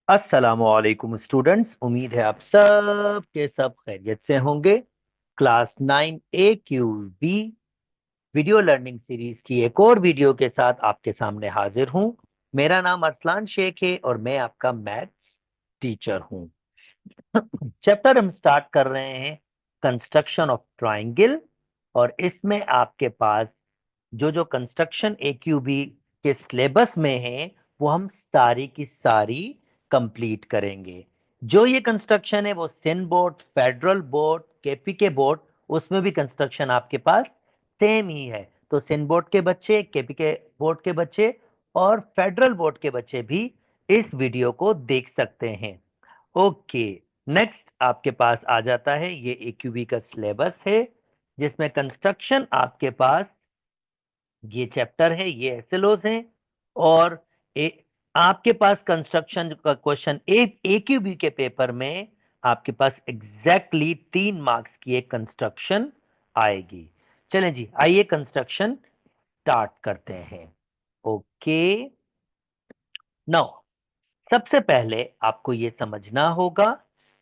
अस्सलामुअलैकुम स्टूडेंट्स, उम्मीद है आप सब के सब खैरियत से होंगे। Class 9 AQB video learning series की एक और वीडियो के साथ आपके सामने हाजिर हूं। मेरा नाम अरसलान शेख है और मैं आपका मैथ्स टीचर हूं। चैप्टर हम स्टार्ट कर रहे हैं कंस्ट्रक्शन ऑफ ट्राइंगल। और इसमें आपके पास जो जो कंस्ट्रक्शन AQB के सिलेबस में है वो हम सारी की सारी कंप्लीट करेंगे। जो ये कंस्ट्रक्शन है वो Sindh board, federal board, KPK board, उसमें भी कंस्ट्रक्शन आपके पास सेम ही है। तो सिन बोर्ड के बच्चे, केपीके बोर्ड के बच्चे और फेडरल बोर्ड के बच्चे भी इस वीडियो को देख सकते हैं। ओके, नेक्स्ट आपके पास आ जाता है ये AQB का सिलेबस है, जिसमें कंस्ट्रक्शन आपके पास ये चैप्टर है, ये एसएलओस हैं। और आपके पास कंस्ट्रक्शन का क्वेश्चन AQB के पेपर में आपके पास एग्जैक्टली 3 मार्क्स की एक कंस्ट्रक्शन आएगी। चलें जी, आइए कंस्ट्रक्शन स्टार्ट करते हैं। ओके, नाउ सबसे पहले आपको ये समझना होगा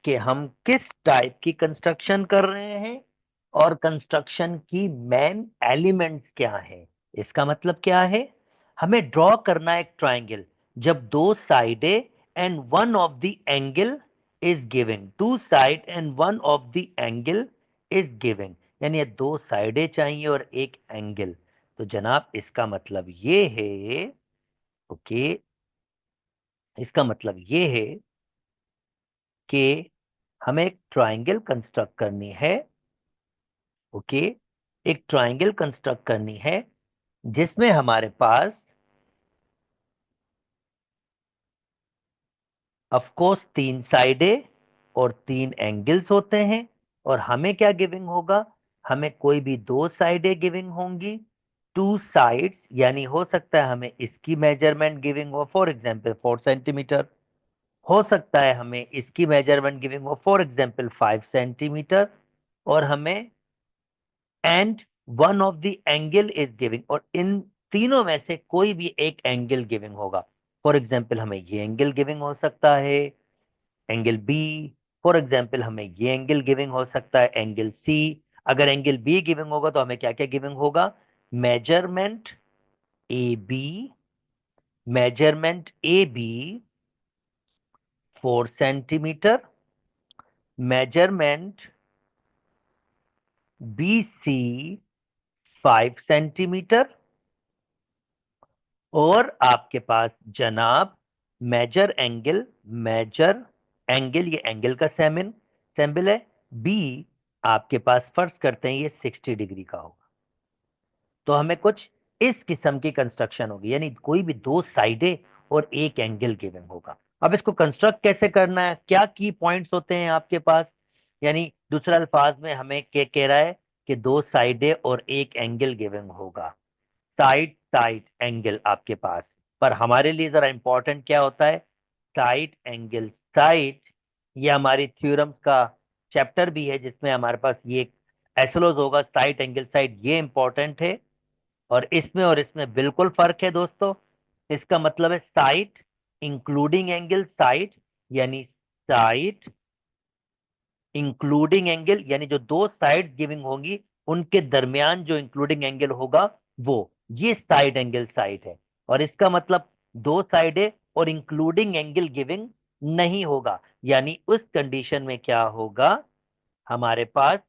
कि हम किस टाइप की कंस्ट्रक्शन कर रहे हैं और कंस्ट्रक्शन की मेन एलिमेंट्स क्या है। इसका मतलब क्या है, हमें ड्रॉ करना है एक ट्राइंगल जब दो साइडें and one of the angle is giving, two side and one of the angle is giving, यानी ये दो साइडें चाहिए और एक एंगल। तो जनाब इसका मतलब ये है, ओके, इसका मतलब ये है कि हमें एक ट्राइंगल कंस्ट्रक्ट करनी है। ओके, एक ट्राइंगल कंस्ट्रक्ट करनी है जिसमें हमारे पास ऑफ कोर्स 3 साइडें और 3 एंगल्स होते हैं। और हमें क्या गिविंग होगा, हमें कोई भी 2 साइडें गिविंग होंगी, 2 साइड्स, यानी हो सकता है हमें इसकी मेजरमेंट गिविंग हो, फॉर एग्जांपल 4 सेंटीमीटर। हो सकता है हमें इसकी मेजरमेंट गिविंग हो, फॉर एग्जांपल 5 सेंटीमीटर। और हमें and one of the angle is giving, और इन तीनों में से कोई भी एक एंगल गिविंग होगा। फॉर एग्जाम्पल हमें ये एंगल गिविंग हो सकता है, एंगल बी। फॉर एग्जाम्पल हमें ये एंगल गिविंग हो सकता है, एंगल सी। अगर एंगल बी गिविंग होगा तो हमें क्या क्या गिविंग होगा, measurement A B, measurement A B 4 centimetre, measurement B C 5 centimetre, और आपके पास जनाब मेजर एंगल, ये एंगल का सैम्बल है, बी आपके पास फर्ज करते हैं ये 60 डिग्री का होगा। तो हमें कुछ इस किस्म की कंस्ट्रक्शन होगी, यानी कोई भी 2 साइडें और एक एंगल गिवन होगा। अब इसको कंस्ट्रक्ट कैसे करना है, क्या की पॉइंट्स होते हैं आपके पास, यानी दूसरा अल्फाज में हमें क्या कह रहा है कि 2 साइडें और एक एंगल गिवन होगा, साइड साइड एंगल आपके पास। पर हमारे लिए जरा इंपॉर्टेंट क्या होता है, साइड एंगल साइड। ये हमारी थ्योरम्स का चैप्टर भी है जिसमें हमारे पास ये एसोलोज होगा, साइड एंगल साइड, ये इंपॉर्टेंट है। और इसमें बिल्कुल फर्क है दोस्तों। इसका मतलब है साइड इंक्लूडिंग एंगल साइड, यानी साइड इंक्लूडिंग एंगल, यानी जो 2 साइड्स गिविंग होंगी उनके दरमियान जो इंक्लूडिंग एंगल होगा वो, ये साइड एंगल साइड है। और इसका मतलब 2 साइडें और इंक्लूडिंग एंगल गिविंग नहीं होगा, यानी उस कंडीशन में क्या होगा, हमारे पास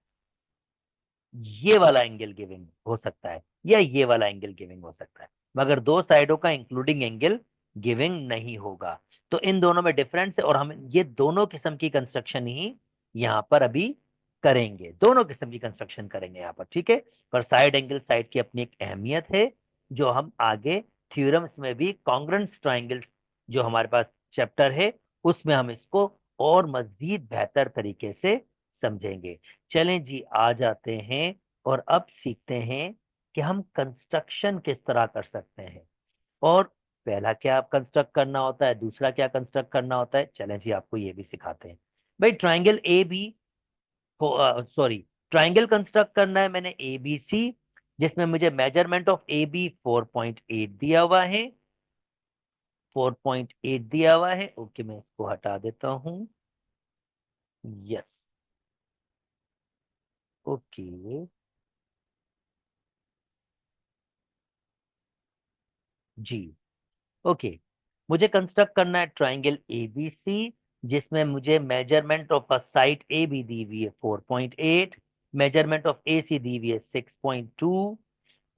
ये वाला एंगल गिविंग हो सकता है या ये वाला एंगल गिविंग हो सकता है, मगर 2 साइडों का इंक्लूडिंग एंगल गिविंग नहीं होगा। तो इन दोनों में डिफरेंस है और हम ये दोनों किस्म की कंस्ट्रक्शन ही यहां पर अभी करेंगे, दोनों किस्म की कंस्ट्रक्शन करेंगे यहां पर, ठीक है। पर साइड एंगल साइड की अपनी एक अहमियत है जो हम आगे थ्योरम्स में भी, कॉन्ग्रुएंस ट्राइंगल्स जो हमारे पास चैप्टर है उसमें हम इसको और मजीद बेहतर तरीके से समझेंगे। चलें जी, आ जाते हैं और अब सीखते हैं कि हम कंस्ट्रक्शन किस तरह कर सकते हैं, और पहला क्या कंस्ट्रक्ट करना होता है, दूसरा क्या कंस्ट्रक्ट करना होता है। चलें जी, आपको ये भी सिखाते हैं। भाई triangle A B, sorry, triangle construct करना है मैंने ए बी सी, जिसमें मुझे मेजरमेंट ऑफ ए बी 4.8 दिया हुआ है, 4.8 दिया हुआ है। ओके, मैं इसको हटा देता हूं। यस। ओके जी। ओके, मुझे कंस्ट्रक्ट करना है ट्राइंगल एबीसी, जिसमें मुझे measurement of a side A be the हुई है 4.8, मेजरमेंट ऑफ ए सी दी हुई है 6.2,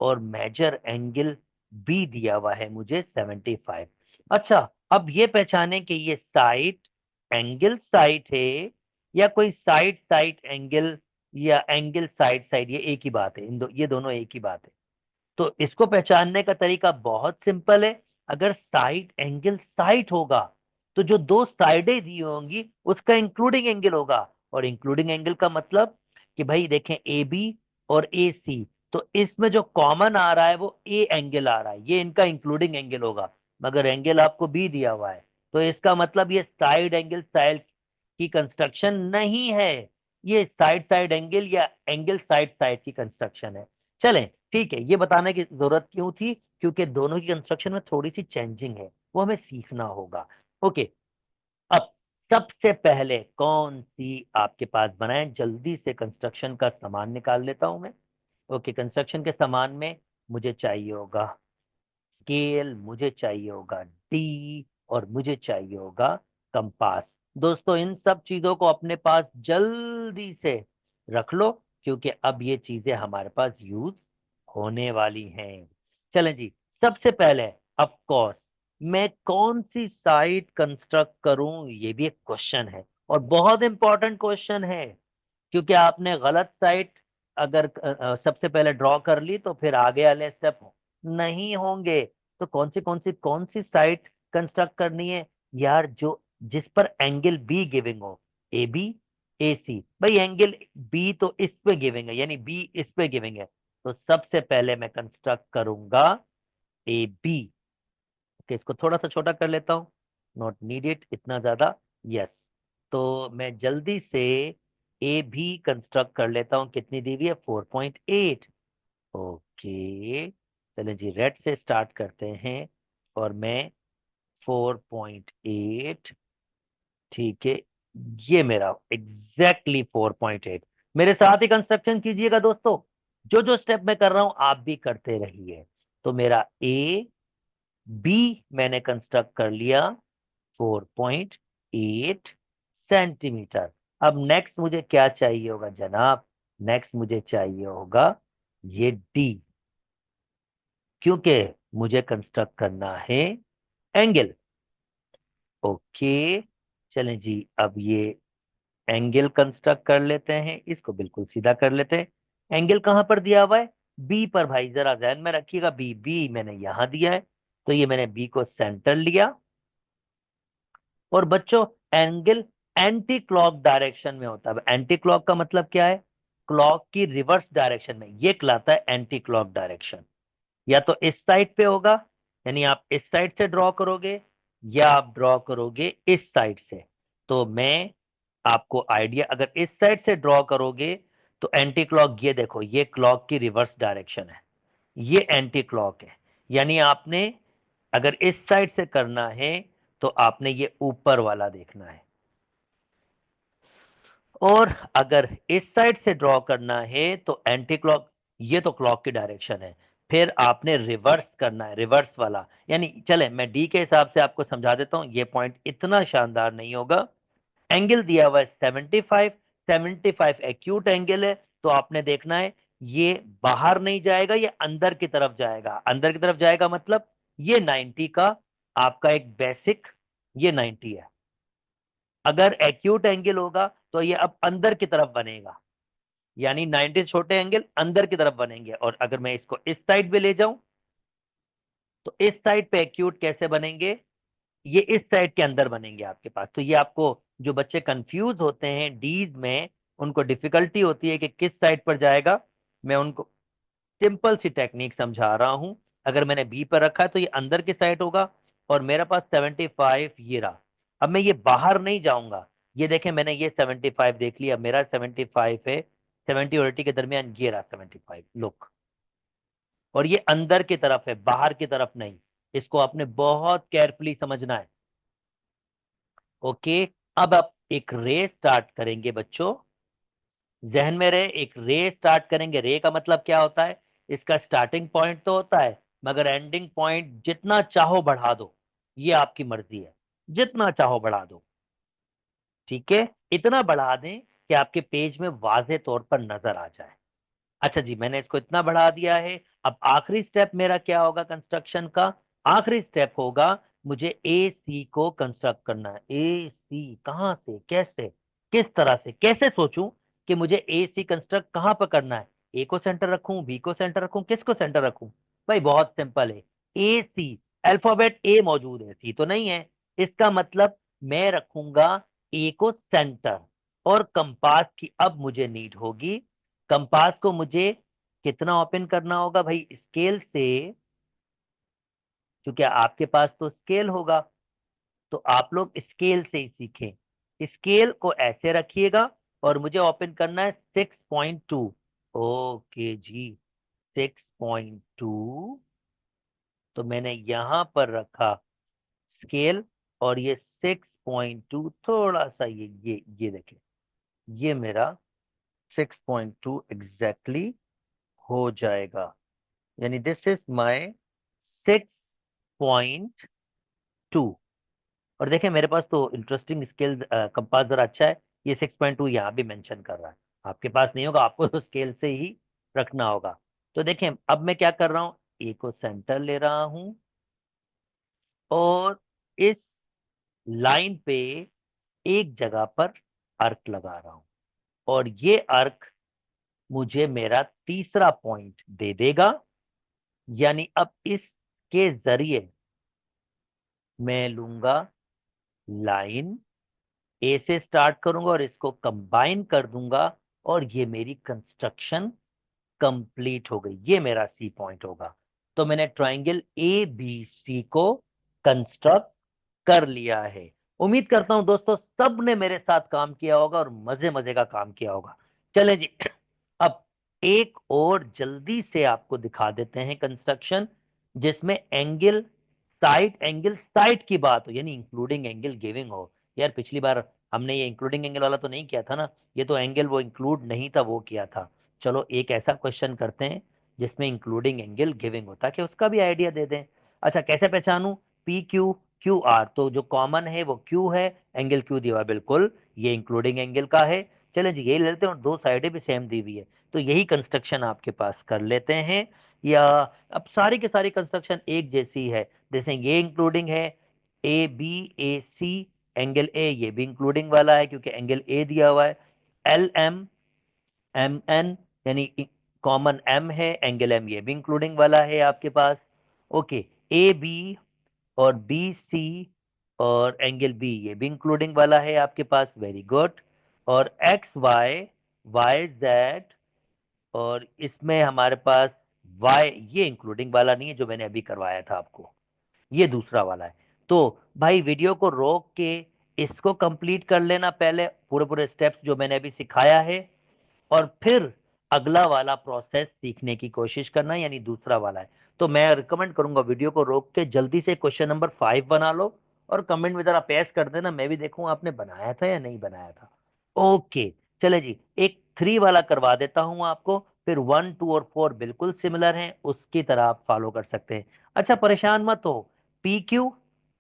और मेजर एंगल बी दिया हुआ है मुझे 75। अच्छा, अब ये पहचाने कि ये साइड एंगल साइड है या कोई साइड साइड एंगल, या एंगल साइड साइड, ये एक ही बात है। ये दोनों एक ही बात है। तो इसको पहचानने का तरीका बहुत सिंपल है। अगर साइड एंगल साइड होगा तो जो दो साइडें दी होंगी उसका इंक्लूडिंग एंगल होगा। और इंक्लूडिंग एंगल का मतलब कि भाई देखें ए बी और ए सी, तो इसमें जो कॉमन आ रहा है वो ए एंगल आ रहा है, ये इनका इंक्लूडिंग एंगल होगा। मगर एंगल आपको बी दिया हुआ है, तो इसका मतलब ये साइड एंगल साइड की कंस्ट्रक्शन नहीं है, ये साइड साइड एंगल या एंगल साइड साइड की कंस्ट्रक्शन है। चलें, ठीक है। ये बताने की जरूरत क्यों थी? क्योंकि दोनों की कंस्ट्रक्शन में थोड़ी सी चेंजिंग है, वो हमें सीखना होगा। ओके, अब सबसे पहले कौन सी आपके पास बनाए, जल्दी से कंस्ट्रक्शन का सामान निकाल लेता हूं मैं। ओके, कंस्ट्रक्शन के सामान में मुझे चाहिए होगा स्केल, मुझे चाहिए होगा डी, और मुझे चाहिए होगा कंपास। दोस्तों, इन सब चीजों को अपने पास जल्दी से रख लो, क्योंकि अब ये चीजें हमारे पास यूज होने वाली हैं। चलें जी, सबसे पहले ऑफ कोर्स मैं कौन सी साइट कंस्ट्रक्ट करूं, ये भी एक क्वेश्चन है, और बहुत इंपॉर्टेंट क्वेश्चन है। क्योंकि आपने गलत साइट अगर सबसे पहले ड्रॉ कर ली तो फिर आगे वाले स्टेप नहीं होंगे। तो कौन सी साइट कंस्ट्रक्ट करनी है यार, जो जिस पर एंगल बी गिविंग हो, ए बी ए सी। भाई एंगल बी तो इस पे गिविंग है, यानी बी इस पे गिविंग है, तो सबसे पहले मैं कंस्ट्रक्ट करूंगा ए बी। ओके, इसको थोड़ा सा छोटा कर लेता हूँ, नॉट नीडेड इतना ज्यादा। यस, तो मैं जल्दी से ए भी कंस्ट्रक्ट कर लेता हूँ। कितनी दी हुई है? 4.8। ओके, चलें जी, रेड से स्टार्ट करते हैं। और मैं 4.8, ठीक है, ये मेरा एग्जैक्टली 4.8। मेरे साथ ही कंस्ट्रक्शन कीजिएगा दोस्तों, जो जो स्टेप मैं कर रहा हूं आप भी करते रहिए। तो मेरा ए बी मैंने कंस्ट्रक्ट कर लिया 4.8 सेंटीमीटर। अब नेक्स्ट मुझे क्या चाहिए होगा जनाब? नेक्स्ट मुझे चाहिए होगा ये डी, क्योंकि मुझे कंस्ट्रक्ट करना है एंगल। ओके, चलें जी, अब ये एंगल कंस्ट्रक्ट कर लेते हैं, इसको बिल्कुल सीधा कर लेते हैं। एंगल कहां पर दिया हुआ है? बी पर। भाई जरा ध्यान में रखिएगा, बी बी मैंने यहां दिया है, तो ये मैंने बी को सेंटर लिया। और बच्चों, एंगल एंटी क्लॉक डायरेक्शन में होता है। एंटी क्लॉक का मतलब क्या है? क्लॉक की रिवर्स डायरेक्शन में, ये कहलाता है एंटी क्लॉक डायरेक्शन। या तो इस साइड पे होगा, यानी आप इस साइड से ड्रॉ करोगे, या आप ड्रॉ करोगे इस साइड से। तो मैं आपको आइडिया, अगर इस साइड से ड्रॉ करोगे तो एंटी क्लॉक, ये देखो, ये क्लॉक की रिवर्स डायरेक्शन है, ये एंटी क्लॉक है। यानी आपने अगर इस साइड से करना है तो आपने ये ऊपर वाला देखना है, और अगर इस साइड से ड्रॉ करना है तो एंटी क्लॉक, ये तो क्लॉक की डायरेक्शन है, फिर आपने रिवर्स करना है, रिवर्स वाला। यानी चले मैं डी के हिसाब से आपको समझा देता हूं, ये पॉइंट इतना शानदार नहीं होगा। एंगल दिया हुआ है 75, 75 एक्यूट एंगल है, तो आपने देखना है ये बाहर नहीं जाएगा, ये अंदर की तरफ जाएगा। अंदर की तरफ जाएगा मतलब ये 90 का आपका एक बेसिक, ये 90 है। अगर एक्यूट एंगल होगा तो ये अब अंदर की तरफ बनेगा, यानी 90 छोटे एंगल अंदर की तरफ बनेंगे। और अगर मैं इसको इस साइड पे ले जाऊं तो इस साइड पे एक्यूट कैसे बनेंगे? ये इस साइड के अंदर बनेंगे आपके पास। तो ये आपको, जो बच्चे कंफ्यूज होते हैं डीज में, उनको डिफिकल्टी होती है कि किस साइड पर जाएगा, मैं उनको सिंपल सी टेक्निक समझा रहा हूं। अगर मैंने बी पर रखा है तो ये अंदर की साइड होगा, और मेरे पास 75 ये रहा। अब मैं ये बाहर नहीं जाऊंगा, ये देखें मैंने ये 75 देख लिया, मेरा 75 है, 70 और 80 के दरमियान ये रहा 75, लुक। और ये अंदर की तरफ है, बाहर की तरफ नहीं। इसको आपने बहुत केयरफुली समझना है। ओके, अब आप एक रे स्टार्ट करेंगे बच्चों। जहन में रहे, एक रे स्टार्ट करेंगे। रे का मतलब क्या होता है? इसका स्टार्टिंग पॉइंट तो होता है, मगर एंडिंग पॉइंट जितना चाहो बढ़ा दो, ये आपकी मर्जी है, जितना चाहो बढ़ा दो। ठीक है, इतना बढ़ा दें कि आपके पेज में वाजे तौर पर नजर आ जाए। अच्छा जी, मैंने इसको इतना बढ़ा दिया है। अब आखिरी स्टेप मेरा क्या होगा कंस्ट्रक्शन का? आखिरी स्टेप होगा मुझे ए सी को कंस्ट्रक्ट करना है। ए सी कहां से, कैसे, किस तरह से, कैसे सोचूं कि मुझे ए सी कंस्ट्रक्ट कहां पर करना है? ए को सेंटर रखूं, बी को सेंटर रखूं, किसको सेंटर रखूं? भाई बहुत सिंपल है। ए सी, अल्फाबेट ए मौजूद है, सी तो नहीं है। इसका मतलब मैं रखूंगा ए को सेंटर। और कंपास की अब मुझे नीड होगी। कंपास को मुझे कितना ओपन करना होगा भाई? स्केल से, क्योंकि आपके पास तो स्केल होगा, तो आप लोग स्केल से ही सीखें। स्केल को ऐसे रखिएगा और मुझे ओपन करना है 6.2। ओके जी, 6.2। तो मैंने यहां पर रखा स्केल, और ये 6.2 थोड़ा सा ये देखें, ये मेरा 6.2 एग्जैक्टली हो जाएगा। यानी दिस इज माय 6.2। और देखें मेरे पास तो इंटरेस्टिंग स्केल कंपास जरा अच्छा है, ये 6.2 यहाँ भी मेंशन कर रहा है। आपके पास नहीं होगा, आपको तो स्केल से ही रखना होगा। तो देखें अब मैं क्या कर रहा हूँ, ए को सेंटर ले रहा हूं और इस लाइन पे एक जगह पर अर्क लगा रहा हूं, और ये अर्क मुझे मेरा तीसरा पॉइंट दे देगा। यानी अब इसके जरिए मैं लूंगा लाइन, ए से स्टार्ट करूंगा और इसको कंबाइन कर दूंगा, और ये मेरी कंस्ट्रक्शन कंप्लीट हो गई। ये मेरा सी पॉइंट होगा। तो मैंने ट्राइंगल ए बी सी को कंस्ट्रक्ट कर लिया है। उम्मीद करता हूं दोस्तों सब ने मेरे साथ काम किया होगा और मजे मजे का काम किया होगा। चलें जी, अब एक और जल्दी से आपको दिखा देते हैं कंस्ट्रक्शन, जिसमें एंगल साइड की बात हो, यानी इंक्लूडिंग एंगल गिविंग हो। यार पिछली बार हमने ये इंक्लूडिंग एंगल वाला तो नहीं किया था ना, ये तो एंगल वो इंक्लूड नहीं था, वो किया था। चलो एक ऐसा क्वेश्चन करते हैं जिसमें इंक्लूडिंग एंगल गिविंग होता है, कि उसका भी आइडिया दे दें। अच्छा, कैसे पहचानूं? पी क्यू क्यू आर, तो जो कॉमन है वो क्यू है, एंगल क्यू दिया हुआ है बिल्कुल, ये इंक्लूडिंग एंगल का है। चले जी यही ले लेते हैं, और दो साइडें भी सेम दी हुई है, तो यही कंस्ट्रक्शन आपके पास कर लेते हैं। या अब सारी की सारी कंस्ट्रक्शन एक जैसी है। जैसे ये इंक्लूडिंग है, A B A C, angle A ये भी इंक्लूडिंग वाला है क्योंकि एंगल ए दिया हुआ है। एल एम एम एन, यानी कॉमन एम है, एंगल एम ये भी इंक्लूडिंग वाला है आपके पास। ओके, ए बी और बी सी और एंगल बी ये भी इंक्लूडिंग वाला है आपके पास, वेरी गुड। और एक्स वाई, वाई जेड, और इसमें हमारे पास वाई ये इंक्लूडिंग वाला नहीं है, जो मैंने अभी करवाया था आपको, ये दूसरा वाला है। तो भाई वीडियो को रोक के इसको कंप्लीट कर लेना पहले, पूरे पूरे स्टेप्स जो मैंने अभी सिखाया है, और फिर अगला वाला प्रोसेस सीखने की कोशिश करना, यानी दूसरा वाला है। तो मैं रिकमेंड करूंगा वीडियो को रोक के जल्दी से क्वेश्चन नंबर 5 बना लो, और कमेंट में जरा पेश कर देना, मैं भी देखूं आपने बनाया था या नहीं बनाया था। ओके, चले जी, एक 3 वाला करवा देता हूं आपको, फिर 1 2 और 4 बिल्कुल सिमिलर हैं, उसकी तरह आप फॉलो कर सकते हैं। अच्छा परेशान मत हो, पी क्यू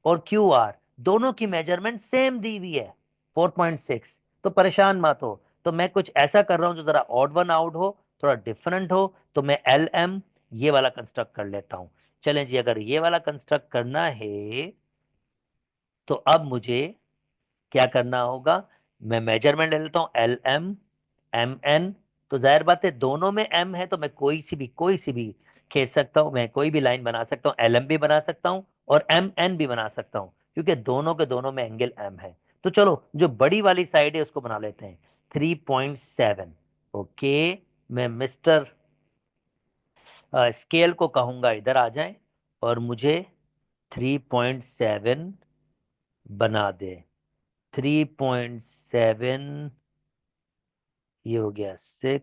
और क्यू आर दोनों की मेजरमेंट सेम दी हुई है, 4.6, तो परेशान मत हो। तो मैं कुछ ऐसा कर रहा हूं जो जरा ऑड वन आउट हो, थोड़ा डिफरेंट हो, तो मैं एल एम ये वाला कंस्ट्रक्ट कर लेता हूं। चलें जी, अगर ये वाला कंस्ट्रक्ट करना है तो अब मुझे क्या करना होगा? मैं मेजरमेंट ले लेता हूं, एल एम एम एन। तो जाहिर बात है दोनों में एम है, तो मैं कोई सी भी खींच सकता हूं, मैं कोई भी लाइन बना सकता हूं, एल एम भी बना सकता हूं और एम एन भी बना सकता हूं, क्योंकि दोनों के दोनों में एंगल एम है। तो चलो जो बड़ी वाली साइड है उसको बना लेते हैं, 3.7। ओके, मैं मिस्टर स्केल को कहूंगा इधर आ जाए और मुझे 3.7 बना दे। 3.7, ये हो गया 6।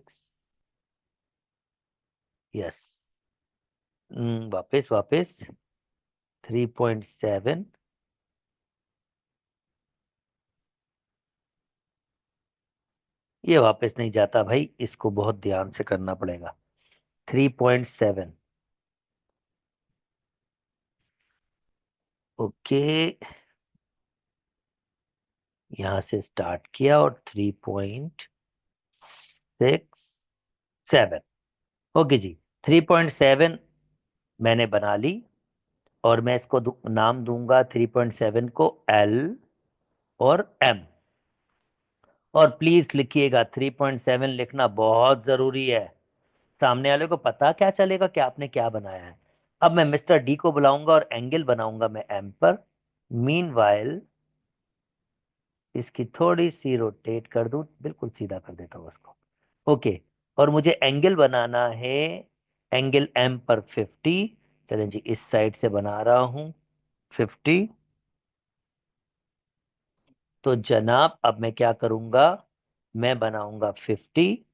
यस, वापस वापस, 3.7, ये वापस नहीं जाता भाई, इसको बहुत ध्यान से करना पड़ेगा। 3.7। ओके, यहां से स्टार्ट किया और 3.67। ओके जी, 3.7 मैंने बना ली, और मैं इसको नाम दूंगा 3.7 को एल और एम। और प्लीज लिखिएगा, 3.7 लिखना बहुत जरूरी है, सामने वाले को पता क्या चलेगा कि आपने क्या बनाया है। अब मैं मिस्टर डी को बुलाऊंगा और एंगल बनाऊंगा मैं एम पर। मीनवाइल इसकी थोड़ी सी रोटेट कर दूं, बिल्कुल सीधा कर देता हूं उसको। ओके, और मुझे एंगल बनाना है, एंगल एम पर 50। चलें जी, इस साइड से बना रहा हूं 50। तो जनाब अब मैं क्या करूंगा, मैं बनाऊंगा 50।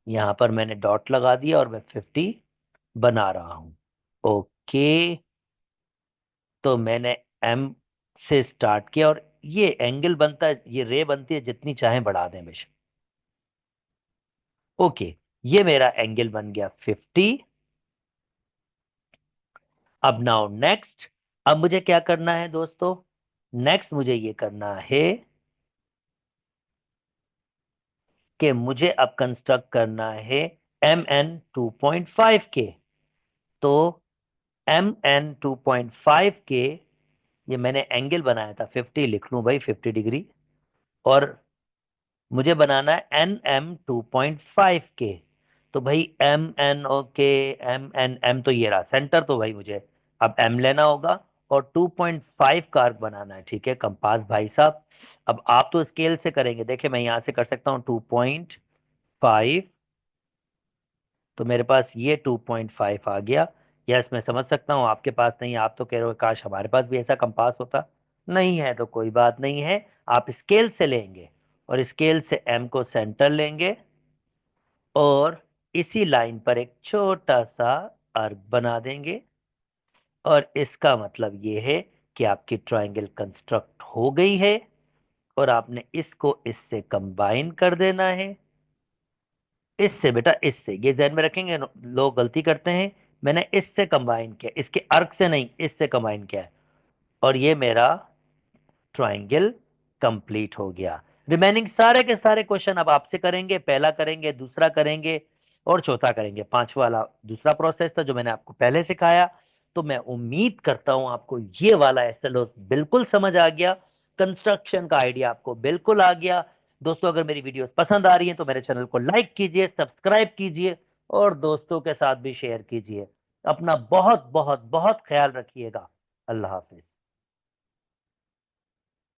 यहां पर मैंने डॉट लगा दिया और मैं 50 बना रहा हूं। ओके, तो मैंने एम से स्टार्ट किया, और ये एंगल बनता है, ये रे बनती है, जितनी चाहे बढ़ा दें बेशक। ओके, ये मेरा एंगल बन गया 50। अब नाउ नेक्स्ट, अब मुझे क्या करना है दोस्तों, नेक्स्ट मुझे ये करना है कि मुझे अब कंस्ट्रक्ट करना है MN 2.5 के। तो MN 2.5 के, ये मैंने एंगल बनाया था 50, लिख लूं भाई 50 डिग्री। और मुझे बनाना है NM 2.5 के। तो भाई MN, ओके, MN M तो ये रहा सेंटर, तो भाई मुझे अब M लेना होगा और 2.5 का आर्क बनाना है। ठीक है कंपास भाई साहब, अब आप तो स्केल से करेंगे, देखिए मैं यहां से कर सकता हूँ 2.5, तो मेरे पास ये 2.5 आ गया। यस, मैं समझ सकता हूँ आपके पास नहीं है, आप तो कह रहे हो काश हमारे पास भी ऐसा कंपास होता। नहीं है तो कोई बात नहीं है, आप स्केल से लेंगे और स्केल से एम को सेंटर लेंगे, और इसी लाइन पर एक छोटा सा आर्क बना देंगे। और इसका मतलब ये है कि आपकी ट्रायंगल कंस्ट्रक्ट हो गई है, और आपने इसको इससे कंबाइन कर देना है। इससे बेटा, इससे, ये ध्यान में रखेंगे, लोग गलती करते हैं। मैंने इससे कंबाइन किया, इसके अर्क से नहीं, इससे कंबाइन किया है। और ये मेरा ट्रायंगल कंप्लीट हो गया। रिमेनिंग सारे के सारे क्वेश्चन अब आपसे करेंगे, पहला करेंगे, दूसरा करेंगे और चौथा करेंगे। पांचवा वाला दूसरा प्रोसेस था जो मैंने आपको पहले सिखाया। तो मैं उम्मीद करता हूं आपको ये वाला एसएलओ बिल्कुल समझ आ गया, कंस्ट्रक्शन का आइडिया आपको बिल्कुल आ गया। दोस्तों, अगर मेरी वीडियोस पसंद आ रही हैं तो मेरे चैनल को लाइक कीजिए, सब्सक्राइब कीजिए और दोस्तों के साथ भी शेयर कीजिए। अपना बहुत बहुत बहुत ख्याल रखिएगा। अल्लाह हाफिज।